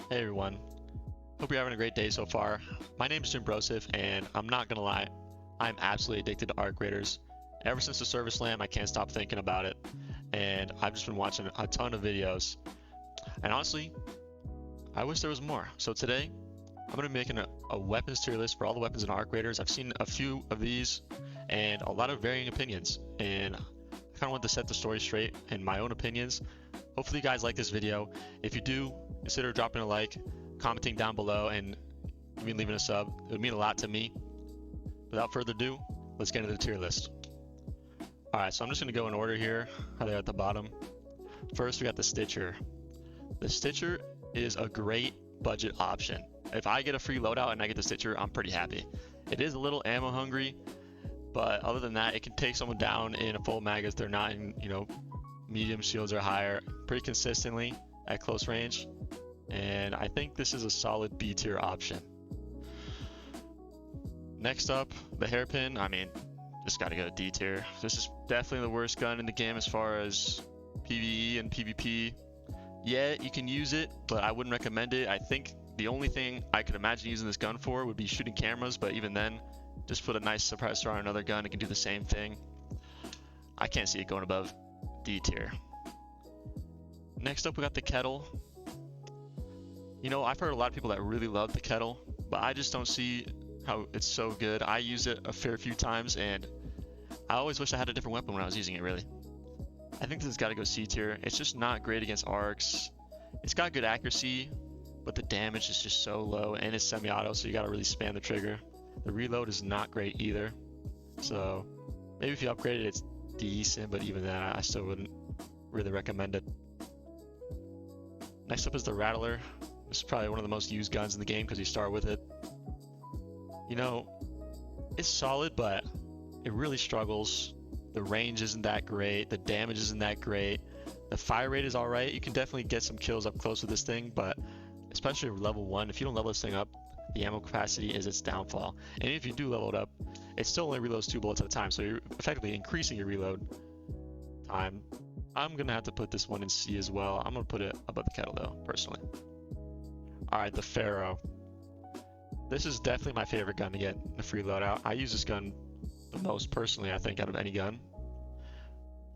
Hey everyone, hope you're having a great day so far. My name is Jimbroseph, and I'm not gonna lie, I'm absolutely addicted to arc raiders. Ever since the service lamp, I can't stop thinking about it, and I've just been watching a ton of videos. And honestly, I wish there was more. So today, I'm gonna be making a weapons tier list for all the weapons in arc raiders. I've seen a few of these, and a lot of varying opinions, and I kind of want to set the story straight in my own opinions. Hopefully you guys like this video. If you do, consider dropping a like, commenting down below, and even leaving a sub. It would mean a lot to me. Without further ado, let's get into the tier list. Alright, so I'm just going to go in order here, how they're at the bottom. First, we got the Stitcher. The Stitcher is a great budget option. If I get a free loadout and I get the Stitcher, I'm pretty happy. It is a little ammo hungry, but other than that, it can take someone down in a full mag if they're not in, medium shields or higher pretty consistently at close range. And I think this is a solid B tier option. Next up, the hairpin. I mean, just gotta go to D tier. This is definitely the worst gun in the game as far as PvE and PvP. Yeah, you can use it, but I wouldn't recommend it. I think the only thing I could imagine using this gun for would be shooting cameras, but even then, just put a nice suppressor on another gun, it can do the same thing. I can't see it going above D tier. Next up, we got the kettle. I've heard a lot of people that really love the kettle, but I just don't see how it's so good. I use it a fair few times, and I always wish I had a different weapon when I was using it, really. I think this has got to go C tier. It's just not great against arcs. It's got good accuracy, but the damage is just so low, and it's semi-auto, so you got to really spam the trigger. The reload is not great either. So maybe if you upgrade it, it's decent, but even that, I still wouldn't really recommend it. Next up is the Rattler. This is probably one of the most used guns in the game because you start with it. It's solid, but it really struggles. The range isn't that great. The damage isn't that great. The fire rate is alright. You can definitely get some kills up close with this thing, but especially level 1, if you don't level this thing up, the ammo capacity is its downfall. And if you do level it up, it still only reloads 2 bullets at a time, so you're effectively increasing your reload time. I'm going to have to put this one in C as well. I'm going to put it above the kettle though, personally. Alright, the Pharaoh. This is definitely my favorite gun to get a free loadout. I use this gun the most personally, I think, out of any gun.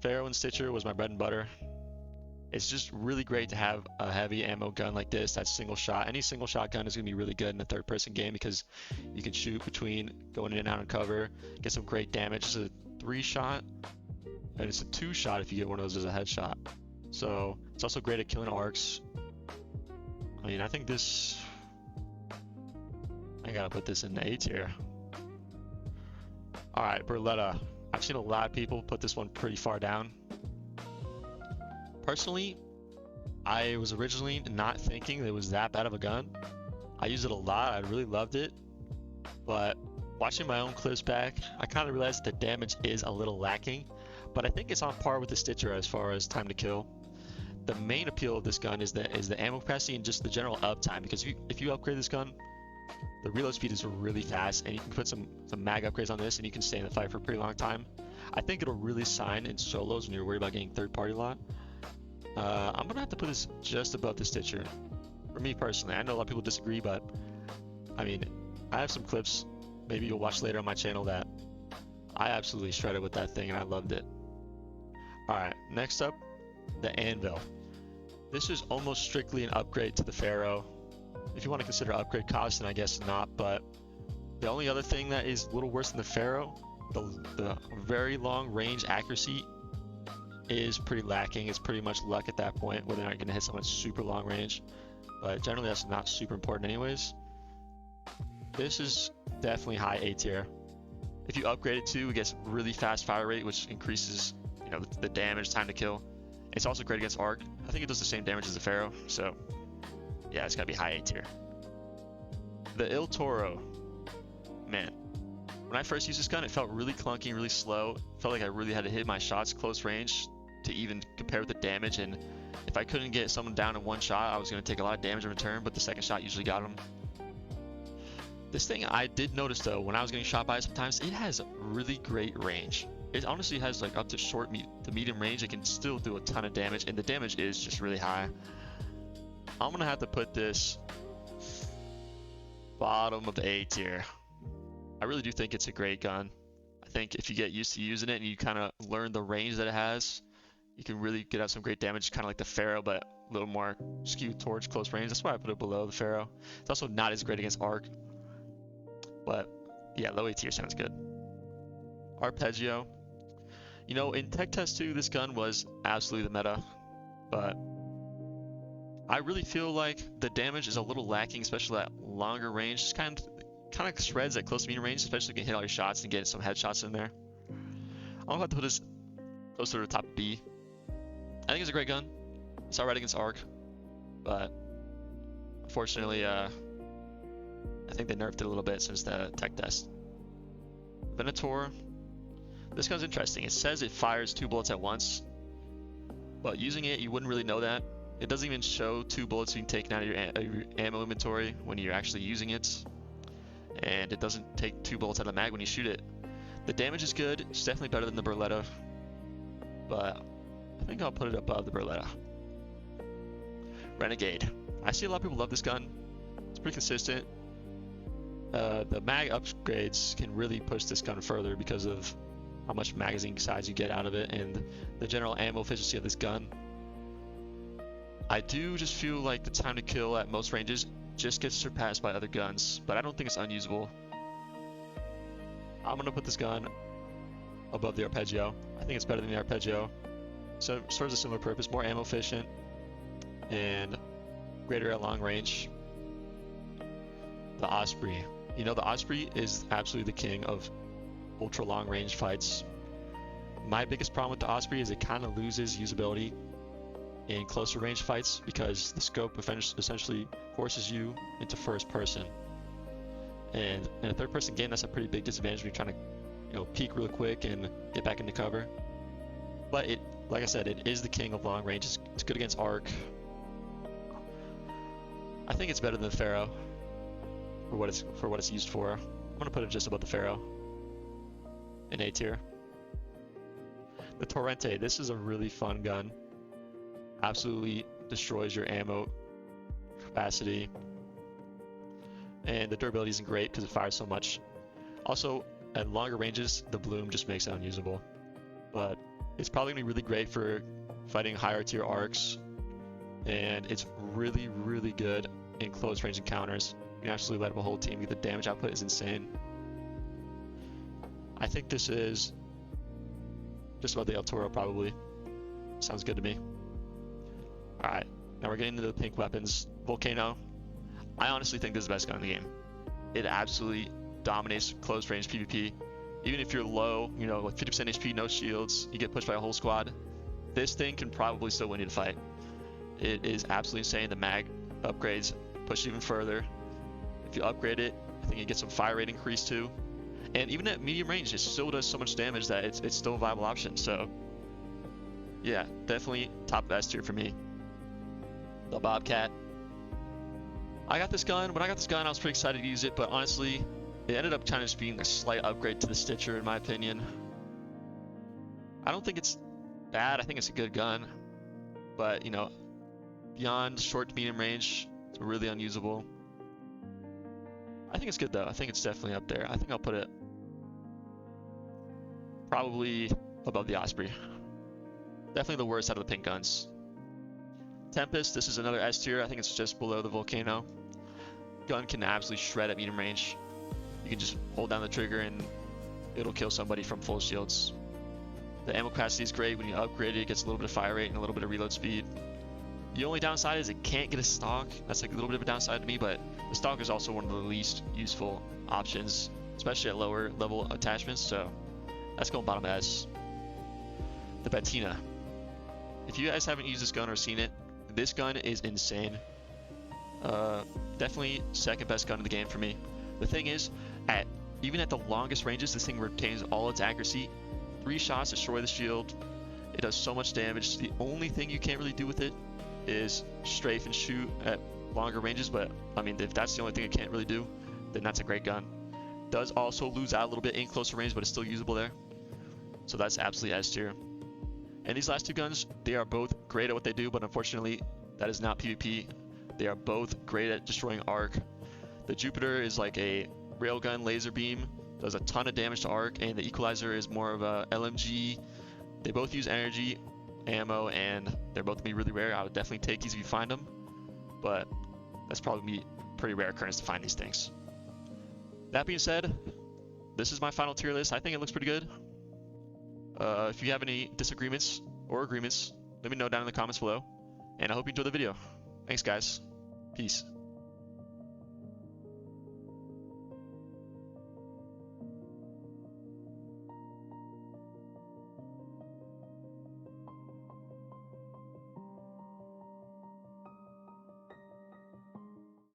Pharaoh and Stitcher was my bread and butter. It's just really great to have a heavy ammo gun like this that's single shot. Any single shot gun is going to be really good in a third person game because you can shoot between going in and out of cover, get some great damage. It's a 3-shot, and it's a 2-shot if you get one of those as a headshot. So it's also great at killing arcs. I mean, I think this, I gotta put this in A tier. Alright, Berletta. I've seen a lot of people put this one pretty far down. Personally, I was originally not thinking it was that bad of a gun. I used it a lot, I really loved it. But watching my own clips back, I kind of realized the damage is a little lacking. But I think it's on par with the Stitcher as far as time to kill. The main appeal of this gun is the ammo capacity and just the general uptime, because if you upgrade this gun, the reload speed is really fast, and you can put some mag upgrades on this and you can stay in the fight for a pretty long time. I think it'll really shine in solos when you're worried about getting third party a lot. I'm gonna have to put this just above the Stitcher. For me personally, I know a lot of people disagree, but I mean, I have some clips, maybe you'll watch later on my channel, that I absolutely shredded with that thing and I loved it. Alright, next up, the Anvil. This is almost strictly an upgrade to the Pharaoh. If you want to consider upgrade cost, then I guess not, but the only other thing that is a little worse than the Pharaoh, the very long range accuracy is pretty lacking. It's pretty much luck at that point, whether or not you're going to hit someone super long range, but generally that's not super important anyways. This is definitely high A tier. If you upgrade it to, it gets really fast fire rate, which increases the damage, time to kill. It's also great against arc. I think it does the same damage as the Pharaoh, so yeah, it's gotta be high A tier. The Il Toro, man, when I first used this gun, it felt really clunky, really slow. It felt like I really had to hit my shots close range to even compare with the damage, and if I couldn't get someone down in one shot, I was gonna take a lot of damage in return, but the second shot usually got them. This thing I did notice though, when I was getting shot by it sometimes, it has really great range. It honestly has like up to short to medium range. It can still do a ton of damage, and the damage is just really high. I'm gonna have to put this bottom of the A tier. I really do think it's a great gun. I think if you get used to using it and you kind of learn the range that it has, you can really get out some great damage, kind of like the Pharaoh, but a little more skewed towards close range. That's why I put it below the Pharaoh. It's also not as great against arc, but yeah, low A tier sounds good. Arpeggio. You know, in Tech Test 2, this gun was absolutely the meta, but I really feel like the damage is a little lacking, especially at longer range. Just kind of shreds at close to medium range, especially if you can hit all your shots and get some headshots in there. I'll have to put this closer to the top B. I think it's a great gun. It's alright against arc, but unfortunately, I think they nerfed it a little bit since the Tech Test. Venator. This gun's interesting. It says it fires 2 bullets at once, but using it, you wouldn't really know that. It doesn't even show 2 bullets being taken out of your ammo inventory when you're actually using it, and it doesn't take 2 bullets out of the mag when you shoot it. The damage is good. It's definitely better than the Beretta, but I think I'll put it above the Beretta. Renegade. I see a lot of people love this gun. It's pretty consistent. The mag upgrades can really push this gun further because of how much magazine size you get out of it and the general ammo efficiency of this gun. I do just feel like the time to kill at most ranges just gets surpassed by other guns, but I don't think it's unusable. I'm going to put this gun above the Arpeggio. I think it's better than the Arpeggio. So it serves a similar purpose, more ammo efficient and greater at long range. The Osprey. You know, the Osprey is absolutely the king of ultra long range fights. My biggest problem with the Osprey is it kind of loses usability in closer range fights because the scope essentially forces you into first person. And in a third person game, that's a pretty big disadvantage when you're trying to, you know, peek real quick and get back into cover. But it, like I said, it is the king of long range. It's good against arc. I think it's better than the Pharaoh for what it's used for. I'm gonna put it just above the Pharaoh in A tier. The Torrente. This is a really fun gun. Absolutely destroys your ammo capacity, and the durability isn't great because it fires so much. Also, at longer ranges, the bloom just makes it unusable. But it's probably gonna be really great for fighting higher tier arcs, and it's really, really good in close range encounters. You can absolutely light up a whole team. The damage output is insane. I think this is just about the El Toro, probably. Sounds good to me. Alright, now we're getting into the pink weapons. Volcano. I honestly think this is the best gun in the game. It absolutely dominates close range PvP. Even if you're low, you know, with 50% HP, no shields, you get pushed by a whole squad, this thing can probably still win you the fight. It is absolutely insane. The mag upgrades push even further. If you upgrade it, I think you get some fire rate increase too. And even at medium range, it still does so much damage that it's still a viable option. So yeah, definitely top S tier for me. The Bobcat. I got this gun. When I got this gun, I was pretty excited to use it, but honestly, it ended up kind of just being a slight upgrade to the Stitcher, in my opinion. I don't think it's bad. I think it's a good gun, but you know, beyond short to medium range, it's really unusable. I think it's good though. I think it's definitely up there. I think I'll put it probably above the Osprey. Definitely the worst out of the pink guns. Tempest, this is another S tier. I think it's just below the Volcano. Gun can absolutely shred at medium range. You can just hold down the trigger and it'll kill somebody from full shields. The ammo capacity is great. When you upgrade it, it gets a little bit of fire rate and a little bit of reload speed. The only downside is it can't get a stock. That's like a little bit of a downside to me, but the stock is also one of the least useful options, especially at lower level attachments, so that's going bottom S. The Bettina. If you guys haven't used this gun or seen it, this gun is insane. Definitely second best gun in the game for me. The thing is, even at the longest ranges, this thing retains all its accuracy. 3 shots destroy the shield. It does so much damage. The only thing you can't really do with it is strafe and shoot at longer ranges, but I mean, if that's the only thing it can't really do, then that's a great gun. Does also lose out a little bit in closer range, but it's still usable there. So that's absolutely S tier. And these last 2 guns, they are both great at what they do, but unfortunately, that is not PvP. They are both great at destroying arc. The Jupiter is like a railgun laser beam, does a ton of damage to arc, and the Equalizer is more of a LMG. They both use energy, ammo, and they're both gonna be really rare. I would definitely take these if you find them, but that's probably pretty rare occurrence to find these things. That being said, this is my final tier list. I think it looks pretty good. If you have any disagreements or agreements, let me know down in the comments below. And I hope you enjoyed the video. Thanks, guys. Peace.